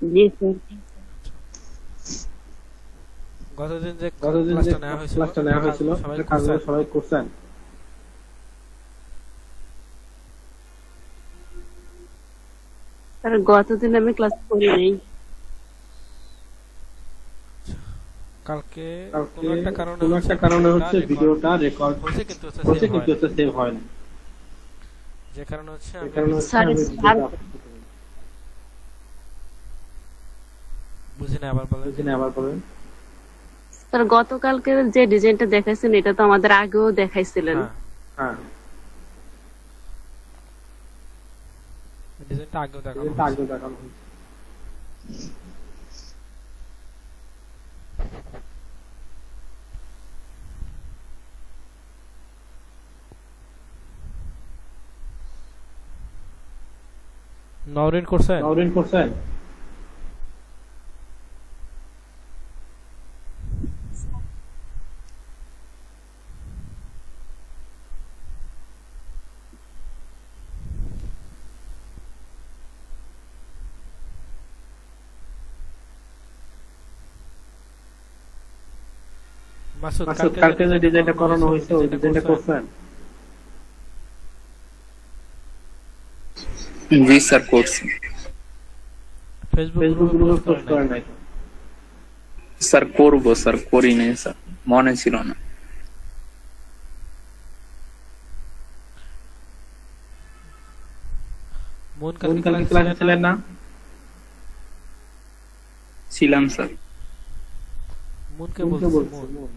জি sir. গতদিন যে গতদিন যে ক্লাসটা নেওয়া হয়েছিল সবাই কাজগুলো করছেন? সবাই করছেন? স্যার গতদিন আমি ক্লাস করি নাই। কালকে কালকে কোনো একটা কারণে হচ্ছে ভিডিওটা রেকর্ড হয়েছে কিন্তু হচ্ছে সেভ কিন্তু হয়নি। এটা সেভ হয় না। যে কারণে হচ্ছে এই আমি কারণে হচ্ছে স্যার আমি স্যার ভিডিওটা আপলোড করতে পারি। বুঝি না, আবার বলেন। বুঝিনি, আবার বলেন। স্যার গতকালকে যে ডিজাইনটা দেখাইছেন এটা তো আমাদের আগেও দেখাইছিলেন। হ্যাঁ, হ্যাঁ, ডিজাইনটা আগেও দেখানো এটা হয়েছে। আগে দেখানো হয়েছে। নওরিন করছেন? নওরিন করছেন? মাসুদ, মাসুদ, কালকে যে ডিজাইনটা করানো হয়েছে ওই ডিজাইনটা করছেন? জি স্যার করছি। ফেসবুক ফেসবুক গ্রুপে গ্রুপে পোস্ট পোস্ট করেন করেন নাই? নাই তো? স্যার করবো স্যার, করি নাই স্যার, মনে ছিল না। মন মন কালকে কালকে ক্লাসে ক্লাসে ছিলেন না? ছিলাম স্যার। মনকে মনকে বলছি, বলছি, মন। মন।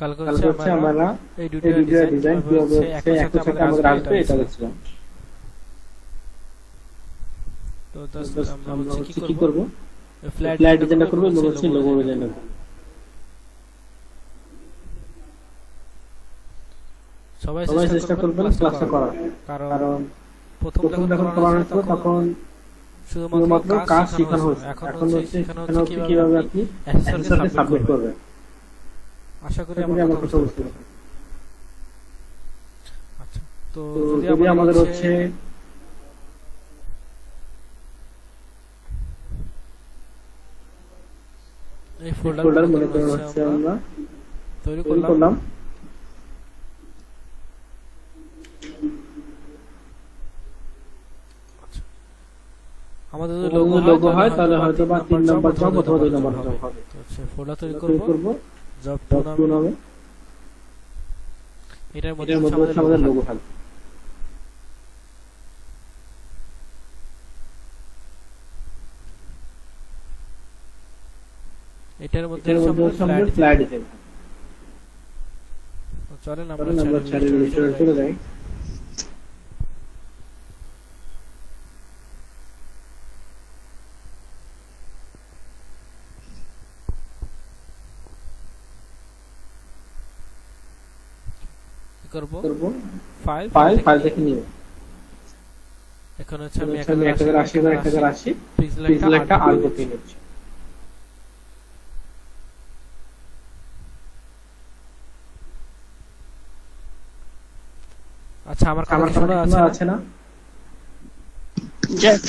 কালকে কালকে হচ্ছে আমরা আমরা এই এই দুটো ভিডিও ডিজাইন ডিজাইন কিভাবে কিভাবে হচ্ছে হচ্ছে একসাথে একসাথে আমাদের আমাদের আসবে আসবে এটা এটা দেখছিলাম। দেখছিলাম। তো তো আমরা আমরা হচ্ছে হচ্ছে কি কি করব? করব? ফ্ল্যাট ফ্ল্যাট ডিজাইনটা ডিজাইনটা করব করব এবং এবং হচ্ছে হচ্ছে লোগো লোগো ডিজাইনটা ডিজাইনটা করব। করব। সবাই সবাই চেষ্টা চেষ্টা করবেন করবেন ক্লাসটা ক্লাসটা করার। করার। কারণ কারণ প্রথম প্রথম যখন করানো হয়েছিল তখন শুধুমাত্র শুধুমাত্র কাজ কাজ শেখানো শেখানো হয়েছিল। হয়েছে। এখন এখন হচ্ছে শেখানো শেখানো হচ্ছে হচ্ছে কিভাবে কিভাবে আপনি আপনি অ্যাসেসরকে অ্যান্সারকে সাবমিট সাবমিট করবেন। করবেন। আশা করি আশা আমার করি কথা আমার কথা বুঝতে বুঝতে পারছেন। পারছেন। আচ্ছা, তো তো যদি যদি আমাদের আমাদের হচ্ছে হচ্ছে এই ফোল্ডার ফোল্ডার মনে মনে করেন করেন হচ্ছে হচ্ছে আমরা আমরা তৈরি তৈরি করলাম। করলাম। আমাদের যদি যদি লোগো হয় তাহলে হয়তো বা 3 নাম্বার জব অথবা 2 নাম্বার জব হবে। তো হচ্ছে ফোল্ডার তৈরি তৈরি করব, করব, জব জব 2 নামে। নামে। এটার মধ্যে এটার হচ্ছে মধ্যে হচ্ছে আমাদের আমাদের লোগো লোগো থাকবে। থাকবে। এটার মধ্যে এটার হচ্ছে মধ্যে আমাদের হচ্ছে আমাদের ফ্ল্যাট ফ্ল্যাট ডিজাইন। ডিজাইন। চলেন আমরা চলেন আমরা চ্যানেল চ্যানেল চলে চলে যাই। যাই। কি করব? করব, ফাইল ফাইল থেকে নিব। এখন হচ্ছে আমি আমি 1080 1080 পিক্সেল পিক্সেল একটা একটা আর আর কপি কপি নিচ্ছি। নিচ্ছি। আচ্ছা, আমার আমার কথা কথা শোনা শোনা আছে আছে না? না? জাস্ট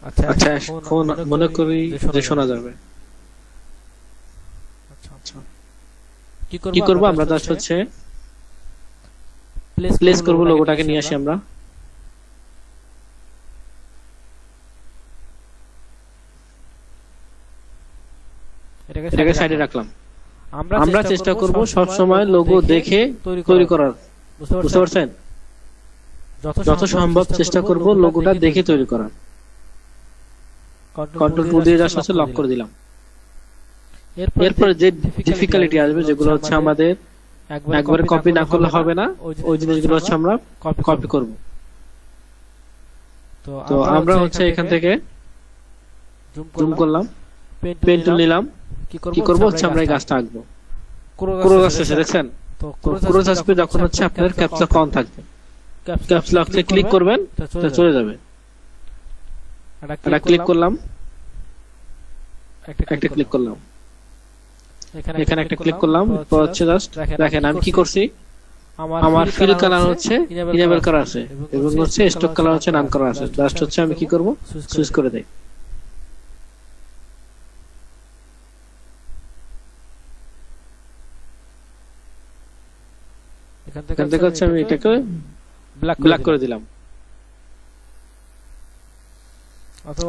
আচ্ছা, আচ্ছা, এখন এখন মনে করি যে শোনা যাবে। আচ্ছা, আচ্ছা, কি কি করব? করব? আমরা আমরা জাস্ট হচ্ছে প্লেস প্লেস করব, করব, লোগোটাকে লোগোটাকে নিয়ে নিয়ে আসি আসি আমরা। আমরা। এটাকে সাইডে রাখলাম। আমরা চেষ্টা করব সব সময় লোগো দেখে তৈরি করার। বুঝতে পারছেন? যত সম্ভব চেষ্টা করব লোগোটা দেখে তৈরি করার। কন্ট্রোল টু দিয়ে জাস্ট হচ্ছে লক করে দিলাম। এরপরে যে ডিফিকাল্টি আসবে যেগুলো হচ্ছে আমাদের একবারে কপি না করলে হবে না, ওই জিনিসগুলো হচ্ছে আমরা কপি করব। তো আমরা হচ্ছে এখান থেকে জুম করলাম, পেন টুল নিলাম, কি করব হচ্ছে আমরা এই গাছটা আঁকবো। পুরো গাছ শেষে দেখছেন, তো পুরো আসবে যখন হচ্ছে আপনার ক্যাপস লক অন থাকবে। ক্যাপস লকে ক্লিক করবেন, তো চলে যাবে। এটা ক্লিক করলাম, একটা ক্লিক করলাম, এখানে একটা ক্লিক করলাম। তো হচ্ছে জাস্ট দেখেন আমি কি করছি, আমার ফিল কালার হচ্ছে ইনেবল করা আছে এবং হচ্ছে স্টক কালার হচ্ছে নান করা আছে। জাস্ট হচ্ছে আমি কি করব, সুইচ করে দেই। এখান থেকে হচ্ছে আমি এটাকে ব্ল্যাক করে দিলাম।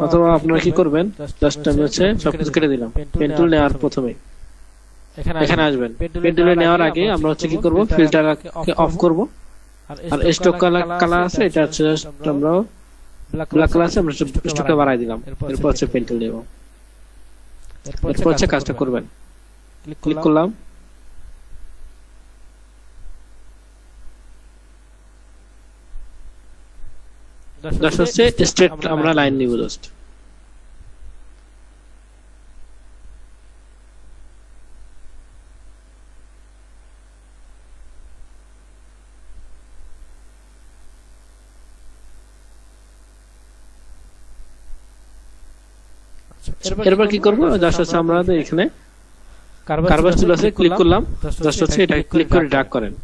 অথবা আপনারা কি করবেন, জাস্ট আমি হচ্ছে সবকিছু কেটে দিলাম। পেন টুল নেওয়ার প্রথমে এখানে আসবেন। পেন টুল নেওয়ার আগে আমরা হচ্ছে কি করব, ফিল্টারকে অফ করব। আর স্টক কালার আছে, এটা হচ্ছে জাস্ট আমরা ব্ল্যাক কালার আছে, আমরা স্টকটা বাড়াই দিলাম। এরপর হচ্ছে পেন টুল নেব, এরপর হচ্ছে কাজটা করবেন। ক্লিক করলাম, জাস্ট হচ্ছে স্ট্রেট আমরা লাইন নিব জাস্ট। এরপর কি করব, জাস্ট হচ্ছে আমরা এখানে কার্ভার টুল আছে, ক্লিক করলাম, জাস্ট হচ্ছে এটা ক্লিক করে ড্র্যাগ করেন।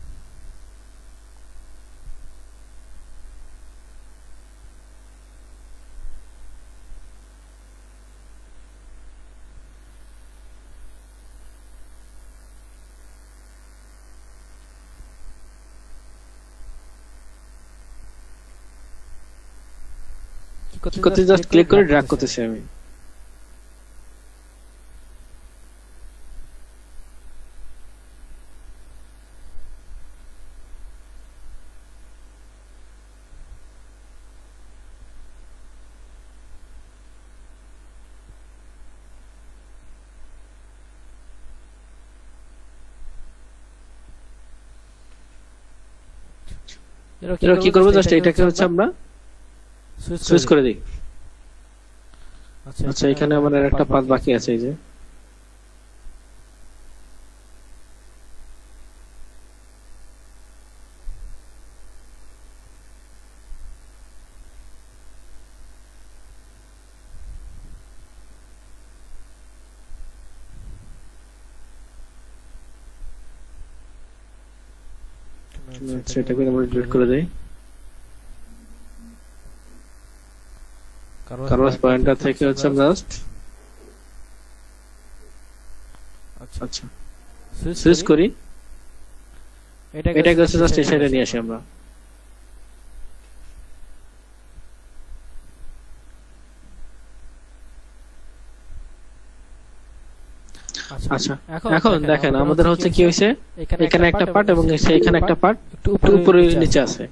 করতে জাস্ট ক্লিক করে ড্র্যাগ করতেছি আমি। এবার কি করবো, জাস্ট এটাকে হচ্ছে আমরা সুইচ করে দিই। আচ্ছা এখানে আমাদের একটা পাত বাকি আছে, এই যে সেটাকে আমরা ডিলিট করে দেই। কার্ভাস পয়েন্টার থেকে হচ্ছে জাস্ট আচ্ছা সুইচ করি, এটাকে হচ্ছে জাস্ট এই সাইডে নিয়ে আসি আমরা। আচ্ছা এখন দেখেন আমাদের হচ্ছে কি হয়েছে, এখানে একটা পার্ট এবং এখানে একটা পার্ট একটু উপরে নিচে আছে।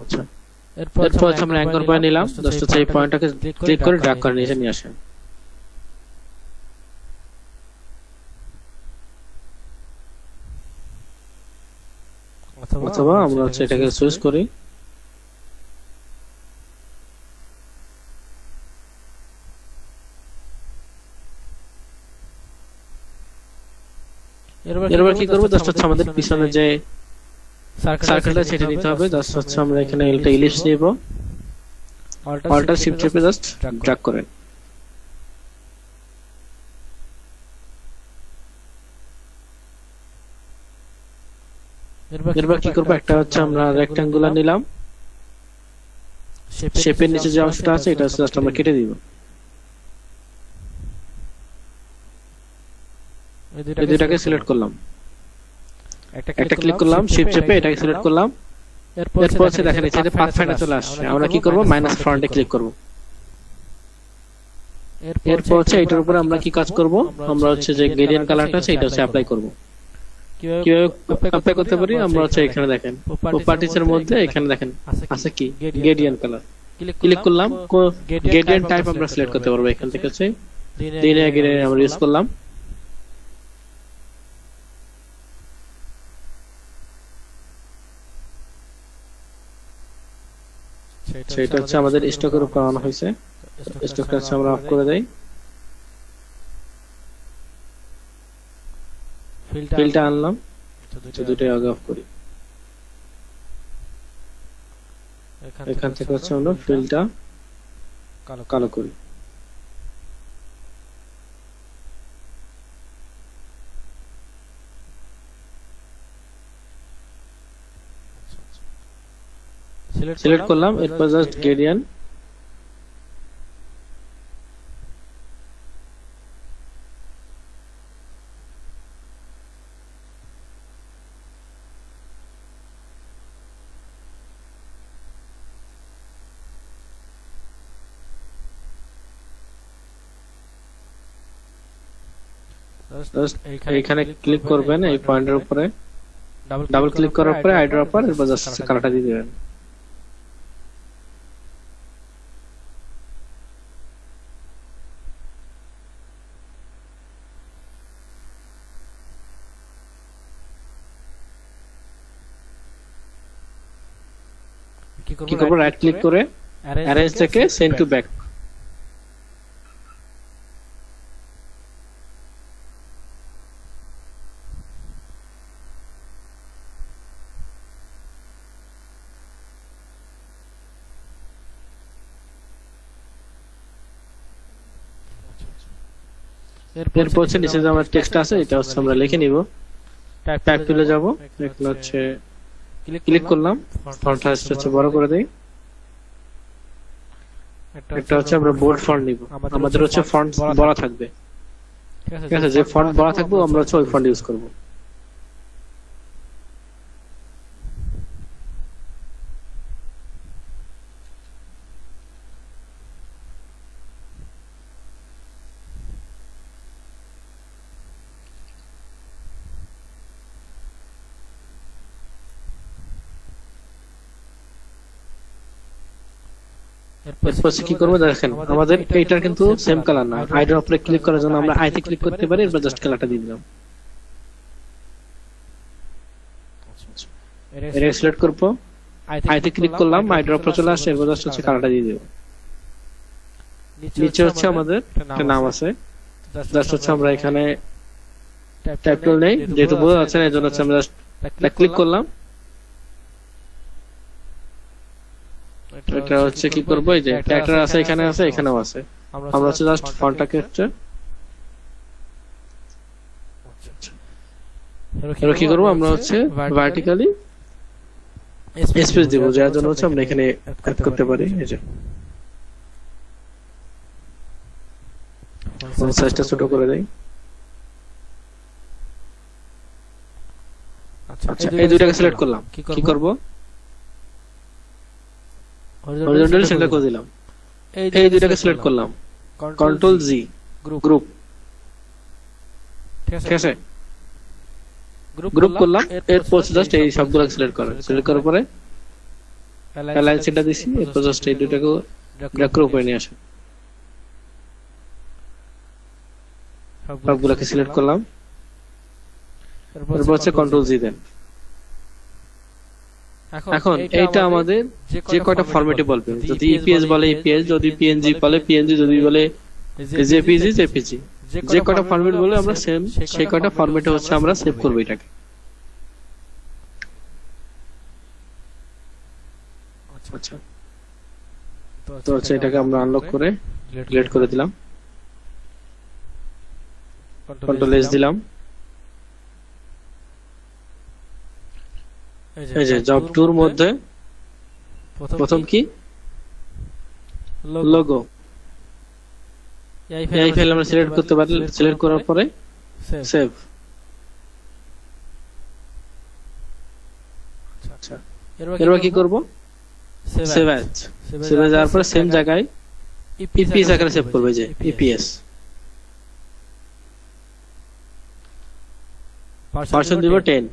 আচ্ছা এরপর হচ্ছে আমরা অ্যাঙ্কর পয়েন্ট নিলাম, জাস্ট হচ্ছে এই পয়েন্টটাকে ক্লিক করে ড্র্যাগ করে নিয়ে আসেন। অথবা আমরা হচ্ছে এটাকে সুইচ করি, এরপর কি করবো, জাস্ট হচ্ছে আমাদের পিছনে যে সার্কেলটা সেটা নিতে হবে। জাস্ট হচ্ছে আমরা এখানে একটা ইলিপস নিব, অল্টার শিফট চেপে জাস্ট ড্র্যাগ করেন। এরপর কি করবো, একটা হচ্ছে আমরা রেক্টাঙ্গুলার নিলাম, শেপের নিচে যে অংশটা আছে এটা হচ্ছে জাস্ট আমরা কেটে দিব। এই দুটাকে সিলেক্ট করলাম, একটা ক্লিক করলাম, শিফট চেপে এটাকে সিলেক্ট করলাম, এরপর হচ্ছে দেখেন এই যে পাথফাইন্ডার চলে আসছে, আমরা কি করব মাইনাস ফ্রন্টে ক্লিক করব। এরপর হচ্ছে এটার উপরে আমরা কি কাজ করব, আমরা হচ্ছে যে গ্রেডিয়েন্ট কালারটা আছে এটা হচ্ছে অ্যাপ্লাই করব। কিভাবে অ্যাপ্লাই করতে পারি, আমরা হচ্ছে এখানে দেখেন প্রপার্টিজ এর মধ্যে এখানে দেখেন আছে কি গ্রেডিয়েন্ট কালার, ক্লিক করলাম, গ্রেডিয়েন্ট টাইপ আমরা সিলেক্ট করতে পারবো এখান থেকে হচ্ছে লিনিয়ার গ্রেডিয়েন্ট আমরা ইউজ করলাম। সেটা হচ্ছে আমাদের স্টকের উপর আনা হয়েছে, স্টকটা হচ্ছে আমরা অফ করে দেই। ফিলটা আনলাম, দুটোই আগে অফ করি। এখান থেকে হচ্ছে আমরা ফিলটা কালো করি। সিলেক্ট করলাম, এরপর জাস্ট গ্রেডিয়েন্ট এখানে ক্লিক করবেন এই পয়েন্টের উপরে, ডাবল ক্লিক করার পরে আই ড্রপার, এরপর জাস্ট কালারটা দিয়ে দিবেন। কি করব, রাইট ক্লিক করে অ্যারেঞ্জ থেকে সেন্ড টু ব্যাক। এরপর হচ্ছে নিচে যে আমার টেক্সট আছে এটা হচ্ছে আমরা লিখে নিব। টাইপ টুলে যাব, এখানে হচ্ছে ক্লিক করলাম, ফন্ট সাইজ হচ্ছে বড় করে দেই। এটা হচ্ছে আমরা বোল্ড ফন্ট নিব, আমাদের হচ্ছে ফন্ট বড় থাকবে, ঠিক আছে? যে ফন্ট বড় থাকবে আমরা হচ্ছে ওই ফন্ট ইউজ করব। এরপর কি করব দেখেন, আমাদের এইটার কিন্তু সেম কালার না। আইডের উপরে ক্লিক করার জন্য আমরা আইতে ক্লিক করতে পারি, এরপর জাস্ট কালারটা দিয়ে দিলাম। এর সিলেক্ট করব, আইতে ক্লিক করলাম, আইডের উপরে চলে আসছে, এরপর জাস্ট হচ্ছে কালারটা দিয়ে দেব। নিচে হচ্ছে আমাদের একটা নাম আছে, জাস্ট হচ্ছে আমরা এখানে টাইপ টুল নেই, যেহেতু বোঝা যাচ্ছে না এজন্য হচ্ছে আমরা জাস্ট ক্লিক করলাম। এটা হচ্ছে কি করব, এই যে ক্যারেক্টার আছে এখানে আছে, এখানেও আছে, আমরা হচ্ছে জাস্ট ফন্টটাকে হচ্ছে এবার কি করব, আমরা হচ্ছে ভার্টিক্যালি স্পেস দেব, যার জন্য হচ্ছে আমরা এখানে অ্যাড করতে পারি। এই যে ফন্ট সাইজটা ছোট করে দেই। আচ্ছা, এই দুইটাকে সিলেক্ট করলাম, কি করব, হরিজন্টালি সিলেক্ট করে দিলাম। এই দুইটাকে সিলেক্ট করলাম, কন্ট্রোল জি, গ্রুপ, ঠিক আছে? গ্রুপ করলাম, এরপর জাস্ট এই সবগুলো সিলেক্ট করেন, সিলেক্ট করার পরে অ্যালায়েন্সটা দিছি, এরপর জাস্ট এই দুইটাকে ড্র্যাগ করে উপরে নিয়ে আসেন। সবগুলোকে সিলেক্ট করলাম, এরপর হচ্ছে কন্ট্রোল জি দেন। এখন এইটা আমাদের যে কয়টা ফরম্যাটে বলবে, যদি ইপিএস বলে ইপিএস, যদি পিএনজি বলে পিএনজি, যদি বলে জেপিজি জেপিজি, যে কয়টা ফরম্যাট বলে আমরা সেম সেই কয়টা ফরম্যাটে হচ্ছে আমরা সেভ করব এটাকে। আচ্ছা, তো হচ্ছে এটাকে আমরা আনলক করে ডিলিট করে দিলাম, কন্ট্রোল এস দিলাম। এই যে জব টুর মধ্যে প্রথম কি লোগো, এই ফাইল আমরা সিলেক্ট করতে পারি, সিলেক্ট করার পরে সেভ। আচ্ছা, এরপর কি করব সেভ অ্যাজ যাওয়ার পরে সেম জায়গায় ইপিএস আকারে সেভ করবে যে ইপিএস পার্সেন্ট দিব 10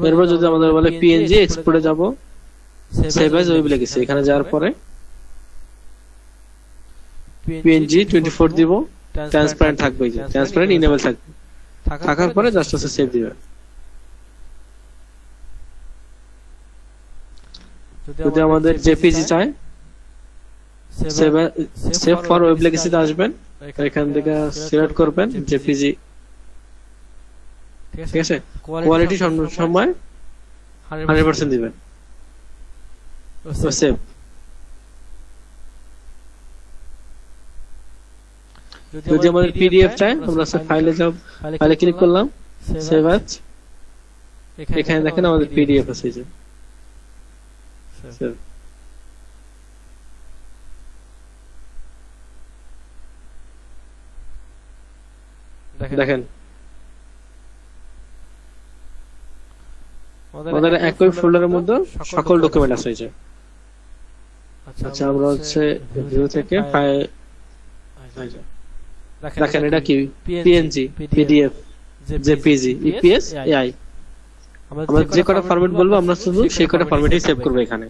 এরপর যদি আমাদের বলে পিএনজি এক্সপোর্টে যাব সেভ অ্যাজ ওয়েব লিখেছি এখানে যাওয়ার পরে পিএনজি 24 দিব ট্রান্সপারেন্ট থাকবে যে ট্রান্সপারেন্ট ইনেবল থাকবে থাকার পরে জাস্ট আছে সেভ দিবে যদি আমাদের জেপিজি চাই সেভ ফর ওয়েব লেগেসিতে আসবেন এখান থেকে সিলেক্ট করবেন জেপিজি ঠিক আছে কোয়ালিটি সময় 100% দিবেন তো সেভ যদি আমাদের পিডিএফ চাই আমরা ফাইলে যাব ফাইলে ক্লিক করলাম সেভ অ্যাজ এখানে দেখেন আমাদের পিডিএফ আছে যে সেভ দেখেন আমাদের একই ফোল্ডারের মধ্যে সকল ডকুমেন্ট আছে যে আচ্ছা আমরা হচ্ছে ভিউ থেকে ফাইল দেখেন এটা কি PNG PDF JPG EPS AI আমরা যে কটা ফরম্যাট বলবো আমরা শুধু সেই কটা ফরম্যাটই সেভ করব এখানে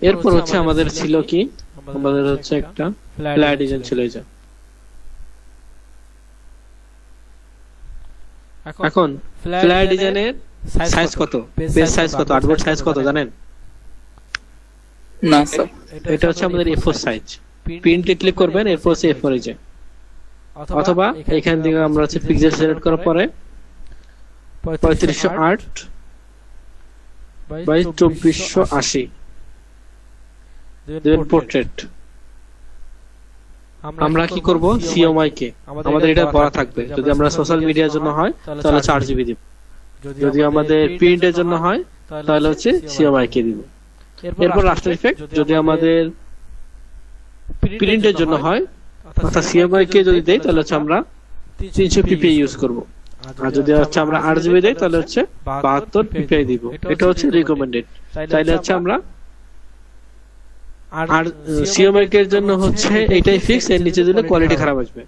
এরপর হচ্ছে আমাদের ছিল কি আমাদের হচ্ছে একটা ফ্ল্যাট ডিজাইন ছিল এই যে এখন ফ্ল্যাট ডিজাইনের সাইজ কত পেজ সাইজ কত আর্টবোর্ড সাইজ কত জানেন না স্যার এটা হচ্ছে আমাদের A4 সাইজ প্রিন্টে ক্লিক করবেন এরপর হচ্ছে A4 এই যে অথবা এখান থেকে আমরা হচ্ছে পিক্সেল সিলেক্ট করার পরে 3508 বাই 2480 দেন পোর্ট্রেট আমরা কি করব সিএমআই কে আমাদের এটা বলা থাকবে যদি আমরা সোশ্যাল মিডিয়ার জন্য হয় তাহলে 4 জিবি দিব যদি আমাদের প্রিন্টের জন্য হয় তাহলে হচ্ছে সিএমআই কে দিব এরপর আফটার ইফেক্ট যদি আমাদের প্রিন্টের জন্য হয় অর্থাৎ সিএমআই কে যদি দেই তাহলে হচ্ছে আমরা 300 পিপিআই ইউজ করব আর যদি হচ্ছে আমরা 8 জিবি দেই তাহলে হচ্ছে 72 পিপিআই দিব এটা হচ্ছে রিকমেন্ডেড তাইলে হচ্ছে আমরা আর সিএমআই এর জন্য হচ্ছে এটাই ফিক্স এর নিচে দিলে কোয়ালিটি খারাপ আসবে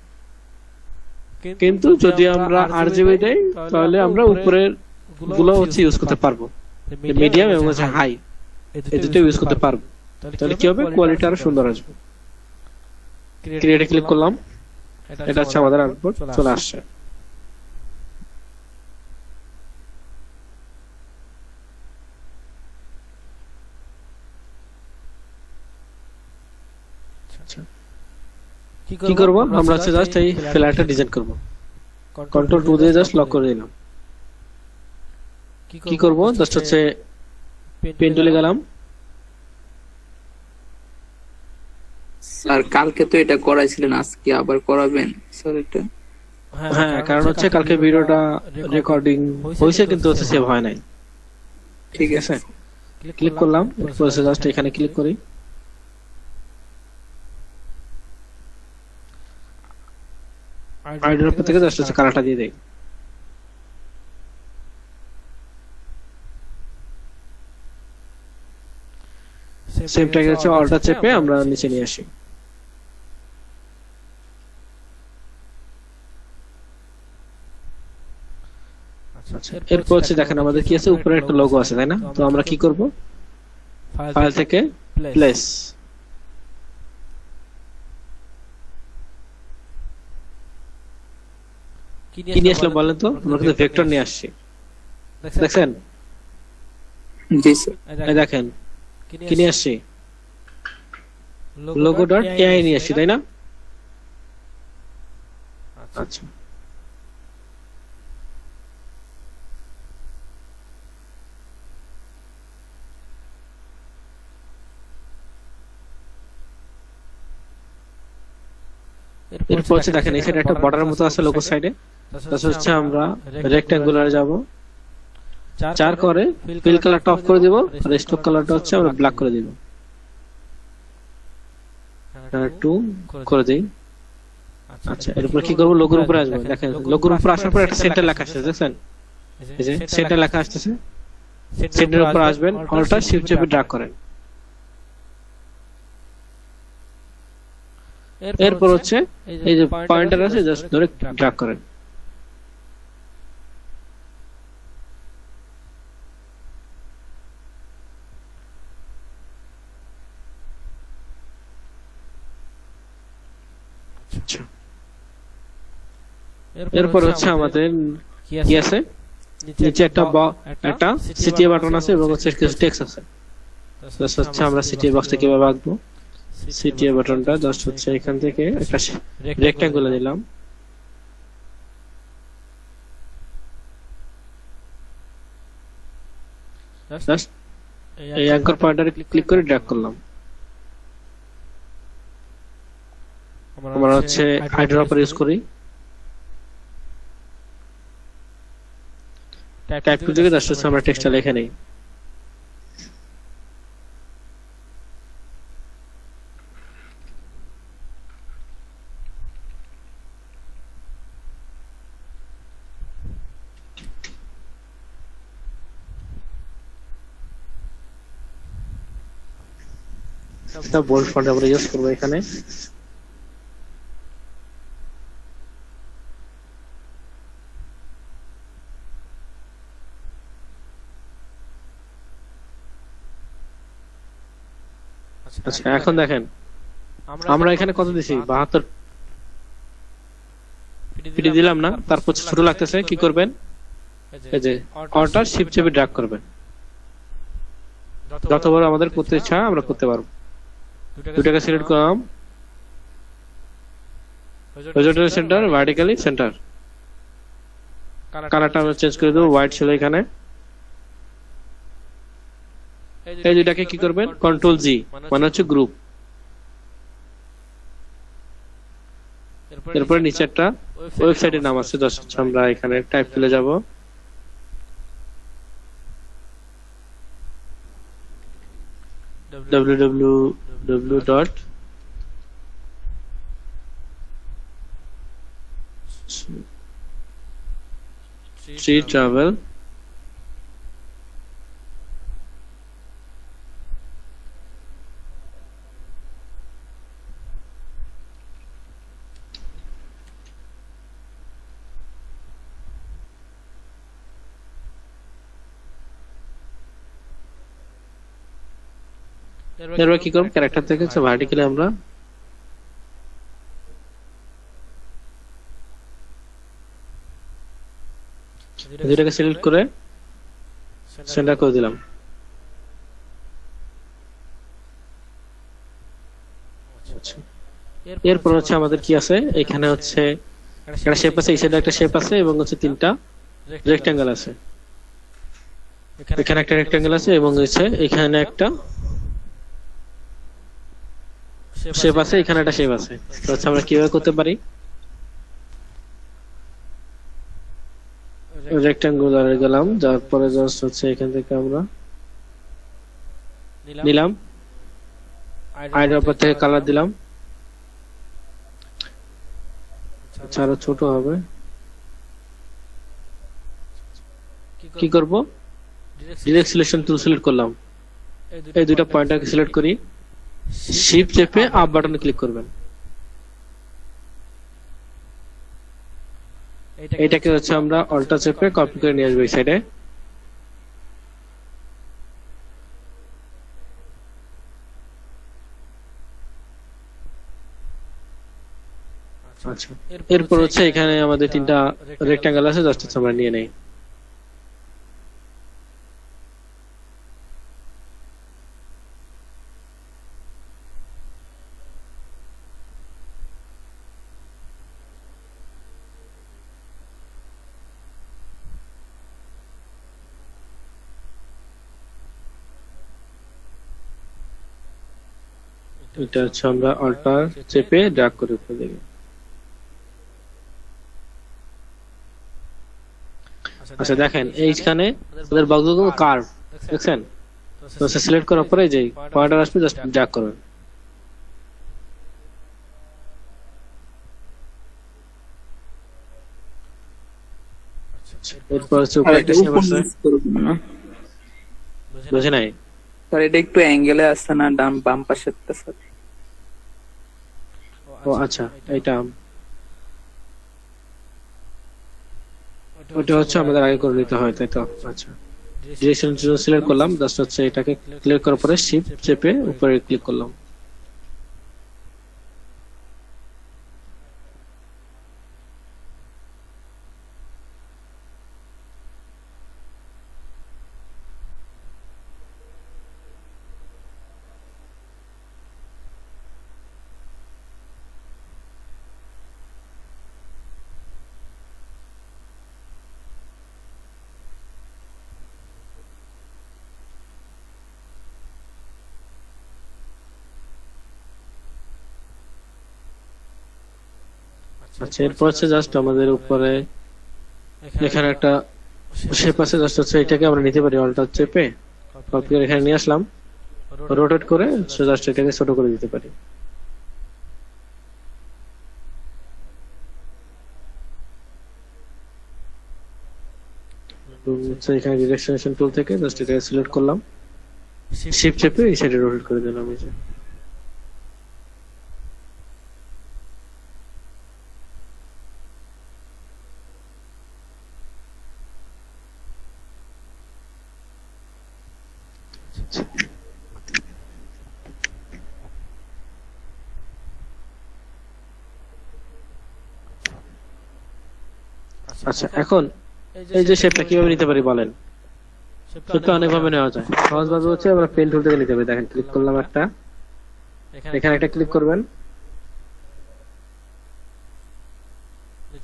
কিন্তু যদি আমরা আরজিবি দেই তাহলে আমরা উপরের গুলো হচ্ছে ইউজ করতে পারবো মিডিয়াম এবং হচ্ছে হাই এই দুটো ইউজ করতে পারবো তাহলে কি হবে কোয়ালিটি আরো সুন্দর আসবে ক্রিয়েটে ক্লিক করলাম এটা হচ্ছে আমাদের আউটপুট চলে আসছে কি করব আমরা হচ্ছে জাস্ট এই ফ্ল্যাটটা ডিজাইন করব কন্ট্রোল 2 দিয়ে জাস্ট লক করে দিলাম কি করব জাস্ট হচ্ছে পেন টুলে গেলাম স্যার কালকে তো এটা করাইছিলেন আজকে আবার করাবেন স্যার এটা হ্যাঁ কারণ হচ্ছে কালকে ভিডিওটা রেকর্ডিং হইছে কিন্তু হচ্ছে সেভ হয় নাই ঠিক আছে ক্লিক করলাম এরপর জাস্ট এখানে ক্লিক করি আইডির উপর থেকে জাস্ট হচ্ছে কালারটা দিয়ে দেই সেম ট্যাগ হচ্ছে অল্টার চেপে আমরা নিচে নিয়ে আসি আচ্ছা এরপর হচ্ছে দেখেন আমাদের কি আছে উপরে একটা লোগো আছে তাই না তো আমরা কি করব ফাইল থেকে প্লেস কি নিয়ে আসলাম বলেন তো আমরা কিন্তু ভেক্টর নিয়ে আসছি দেখছেন জি স্যার এই দেখেন কি নিয়ে আসছি logo.ai নিয়ে আসছি তাই না আচ্ছা এরপর হচ্ছে দেখেন এখানে একটা বর্ডারের মতো আছে লোগো সাইডে তারপর হচ্ছে আমরা রেক্ট্যাঙ্গুলার যাব 4 করে ফিল কালারটা অফ করে দেব আর স্টক কালারটা হচ্ছে আমরা ব্ল্যাক করে দেব একটু করে দেই। আচ্ছা, এরপর কি করব, লোগোর উপরে আসবো। দেখেন লোগোর উপরে আসার পর একটা সেন্টার লেখা আসছে, দেখছেন? এই যে সেন্টার লেখা আসছে, সেন্টারের উপর আসবেন, অল্টার শিফট চেপে ড্র্যাগ করেন। এরপর হচ্ছে এই যে পয়েন্টার আছে, জাস্ট ধরে ড্র্যাগ করেন। এরপর হচ্ছে আমাদের কি আছে, নিচে একটা সিটিএ বাটন আছে এবং হচ্ছে কিছু টেক্সট আছে। জাস্ট হচ্ছে আমরা সিটিএ বক্সটা কিভাবে আঁকবো, সিটিএ বাটনটা জাস্ট হচ্ছে এখান থেকে একটা রেক্ট্যাঙ্গেল নিলাম, জাস্ট এই অ্যাঙ্কর পয়েন্টারে ক্লিক করে ড্র্যাগ করলাম। আমরা হচ্ছে আইড্রপার ইউজ করি, টাইপ টু থেকে জাস্ট হচ্ছে আমরা টেক্সটটা লিখে নেই। বোল্ড ফন্ট আমরা ইউজ করবো এখানে। আচ্ছা, এখন দেখেন আমরা এখানে কত দিছি, 72 পিটি দিলাম না, তারপর ছোট লাগতেছে। কি করবেন, এই যে অল্টার শিফট চেপে ড্র্যাগ করবেন। যত বড় আমাদের করতে ইচ্ছা আমরা করতে পারবো। দুটাকে সিলেক্ট করলাম, হরিজন্টালি সেন্টার, ভার্টিক্যালি সেন্টার। কালারটা আমরা চেঞ্জ করে দেবো, হোয়াইট ছিল এখানে। এই দুটাকে কি করবেন, কন্ট্রোল জি মানে হচ্ছে গ্রুপ। এরপরে নিচে একটা ওয়েবসাইটের নাম আছে, জাস্ট আমরা এখানে টাইপ ফেলে যাব। www.streettravel এরপর কি করব, ক্যারেক্টার থেকে হচ্ছে ভার্টিক্যালি আমরা দুটাকে সিলেক্ট করে সেন্টার করে দিলাম। এরপর হচ্ছে আমাদের কি আছে, এখানে হচ্ছে একটা শেপ আছে, এই সাইডে একটা শেপ আছে এবং হচ্ছে তিনটা রেক্ট্যাঙ্গেল আছে। এখানে একটা রেক্ট্যাঙ্গেল আছে এবং হচ্ছে এখানে একটা শেপ আছে, এখানে একটা শেপ আছে। তো হচ্ছে আমরা কিভাবে করতে পারি, রেক্ট্যাঙ্গুলারে গেলাম, যার পরে জাস্ট হচ্ছে এখান থেকে আমরা নিলাম, আইড্রপার থেকে কালার দিলাম, আরো ছোট হবে। কি করব, ডিরেক্ট সিলেকশন টুল সিলেক্ট করলাম, এই দুইটা পয়েন্টারকে সিলেক্ট করি, শিফট চেপে আপ বাটনে ক্লিক করবেন। এটাকে হচ্ছে আমরা অল্টার চেপে কপি করে নিয়ে আসবো এই সাইডে। আচ্ছা, এরপর হচ্ছে এখানে আমাদের তিনটা রেক্ট্যাঙ্গেল আছে, জাস্ট হচ্ছে আমরা নিয়ে নেই। এটা হচ্ছে আমরা অল্টার চেপে ড্র্যাগ করে ফেলে দেব। আচ্ছা দেখেন এইখানে আমাদের বক্সগুলো কার্ভ, দেখছেন? তো সিলেক্ট করার পরে যে পয়েন্টার আসবে জাস্ট ড্র্যাগ করবেন। এরপর হচ্ছে আর উপরে এটা একটা শেপ উপর আছে, নিচ করবেন না বুঝে নাই? স্যার, এটা একটু অ্যাঙ্গেলে আসছে না ডান বাম পাশেরটা স্যার? ও আচ্ছা, এটা ওটা হচ্ছে আমাদের আগে করে নিতে হয়, তাই তো? আচ্ছা, ডিরেকশন সিলেক্ট করলাম, জাস্ট হচ্ছে এটাকে ক্লিক করার পরে শিফট চেপে উপরে ক্লিক করলাম। আচ্ছা, এরপর হচ্ছে জাস্ট আমাদের উপরে এখানে একটা শেপ আছে, জাস্ট হচ্ছে এটাকে আমরা নিতে পারি অল্টার চেপে কপি করে এখানে নিয়ে আসলাম, রোটেট করে জাস্ট এটাকে ছোট করে দিতে পারি। এখানে ডিরেকশন টুল থেকে জাস্ট এটাকে সিলেক্ট করলাম, শিফট চেপে এই সাইডে রোটেট করে দিলাম। এই যে আচ্ছা, এখন এই যে শেপটা কিভাবে নিতে পারি বলেন? শেপটা অনেক ভাবে নেওয়া যায়। সহজ ভাবে হচ্ছে আমরা পেন টুল থেকে নিতে পারি। দেখেন, ক্লিক করলাম একটা, এখানে একটা ক্লিক করবেন,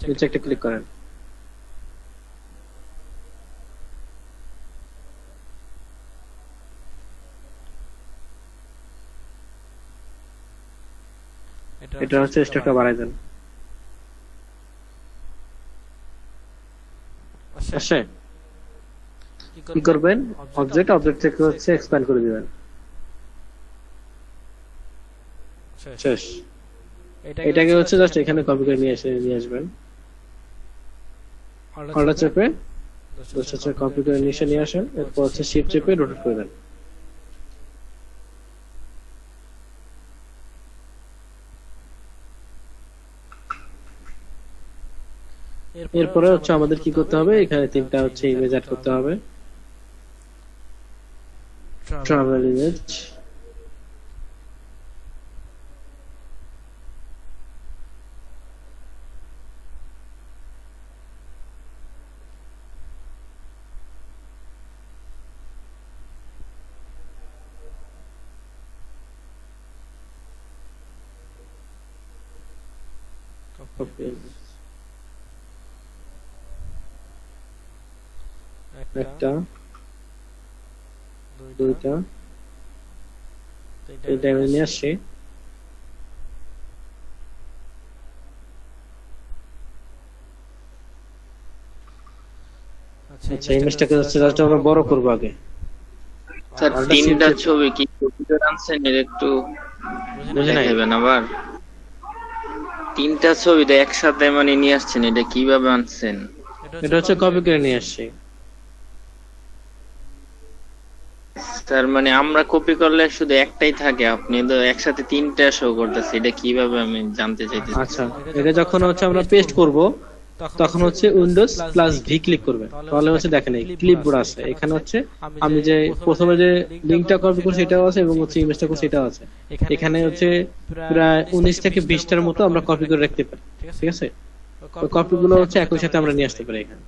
নিচে একটা ক্লিক করেন, এটা হচ্ছে স্ট্রোকটা বাড়াই দেন। আসে কি করবেন? অবজেক্ট থেকে হচ্ছে এক্সপ্যান্ড করে দিবেন, শেষ। এটাকে হচ্ছে জাস্ট এখানে কপি করে নিয়ে আসবেন, অল্টার চেপে জাস্ট হচ্ছে কপি করে নিয়ে আসেন, এরপর হচ্ছে শিফট চেপে রোটেট করে দেন। এরপরে হচ্ছে আমাদের কি করতে হবে? এখানে তিনটা হচ্ছে ইমেজ অ্যাড করতে হবে, ট্রাভেল ইমেজ, একটা, দুইটা, তিনটা ইমেজ নিয়ে আসছি। আচ্ছা, ইমেজটাকে হচ্ছে জাস্ট আমরা বড় করব আগে। স্যার, তিনটা ছবি কি কম্পিউটার আনছেন? এর একটু বুঝে নেবেন আবার। তিনটা ছবি তো একসাথে মানে নিয়ে আসছেন, এটা কিভাবে আনছেন? এটা হচ্ছে কপি করে নিয়ে আসছি। স্যার, মানে আমরা কপি করলে শুধু একটাই থাকে, আপনি তো একসাথে তিনটা শো করতেছে, এটা কিভাবে আমি জানতে চাইতেছি। আচ্ছা, এটা যখন হচ্ছে আমরা পেস্ট করব তখন হচ্ছে উইন্ডোজ প্লাস ভি ক্লিক করবে, তাহলে হচ্ছে দেখেন এই ক্লিপবোর্ড আছে, এখানে হচ্ছে আমি যে প্রথমে যে লিংকটা কপি করছি এটাও আছে এবং হচ্ছে ইমেজটা করছি এটাও আছে। এখানে হচ্ছে প্রায় 19 থেকে 20টার মতো আমরা কপি করে রাখতে পারি, ঠিক আছে? তো কপিগুলো হচ্ছে একই সাথে আমরা নিয়ে আসতে পারি। এখানে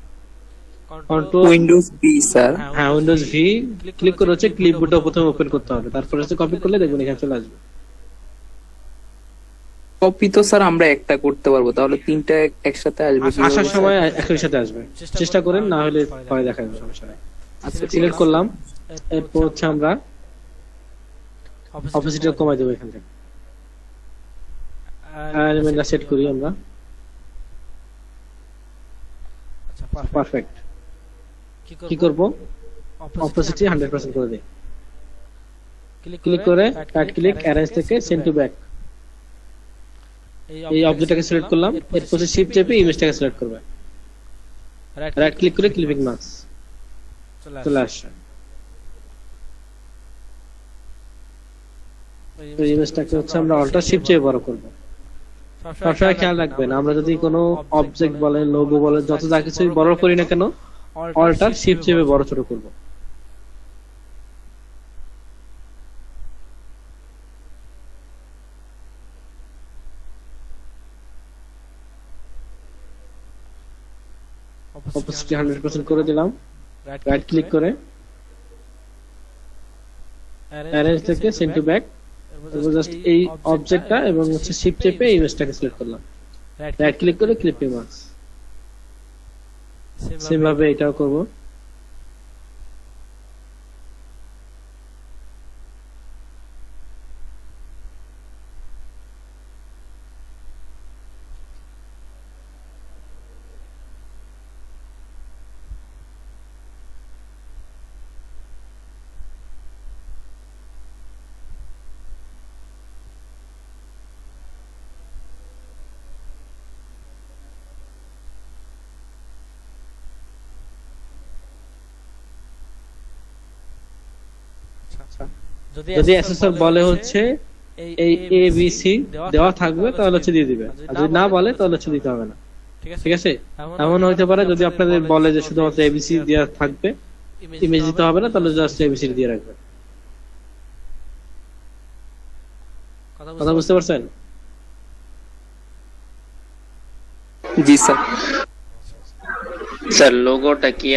কন্ট্রোল উইন্ডোজ বি স্যার। হ্যাঁ, উইন্ডোজ ভি ক্লিক করে হচ্ছে ক্লিপবোর্ডটা প্রথমে ওপেন করতে হবে, তারপর হচ্ছে কপি করলে দেখবেন এখানে চলে আসবে। কপি তো স্যার আমরা একটা করতে পারবো, তাহলে তিনটা একসাথে আসবে আসার সময় একই সাথে আসবে, চেষ্টা করেন, না হলে পরে দেখা যাবে, সমস্যা নাই। আচ্ছা, সিলেক্ট করলাম, এরপর হচ্ছে আমরা অপোজিটটা কমাই দেবো এখান থেকে, এলিমেন্টটা সেট করি আমরা, পারফেক্ট। কি করব? অপোজিটে 100% করে দেই, ক্লিক করে রাইট ক্লিক অ্যারেঞ্জ থেকে সেন্ড টু ব্যাক, এই অবজেক্টটাকে সিলেক্ট করলাম, এরপর শিফট চেপে ইমেজটাকে সিলেক্ট করবে, রাইট ক্লিক করে ক্লিপিং মাস্ক চলে আসছে। তো ইমেজটাকে হচ্ছে আমরা অল্টার শিফট চেপে বড় করব। সবসময় খেয়াল রাখবেন আমরা যদি কোনো অবজেক্ট বলেন, লোগো বলেন, যত যা কিছু বড় করি না কেন, অল্টার শিফট চেপে বড় ছোট করব। অপোজিটলি 100% করে দিলাম। রাইট ক্লিক করে অ্যারেঞ্জ থেকে সেন্ড টু ব্যাক, জাস্ট এই অবজেক্টটা এবং হচ্ছে শিফট চেপে ইমেজটাকে সিলেক্ট করলাম। রাইট ক্লিক করে ক্লিপিং মাস্ক। সেম ভাবে এটাও করব। যদি এসএসআর বলে হচ্ছে এই এ বি সি দেওয়া থাকবে তাহলে হচ্ছে দিয়ে দিবে, আর যদি না বলে তাহলে হচ্ছে দিতে হবে না। ঠিক আছে, এমন হইতে পারে যদি আপনাদের বলে যে শুধুমাত্র এবিসি দেওয়া থাকবে, ইমেজ দিতে হবে না, তাহলে জাস্ট এবিসি দিয়ে রাখবেন। কথা বুঝতে পারছেন? জি স্যার। স্যার লোগোটা কি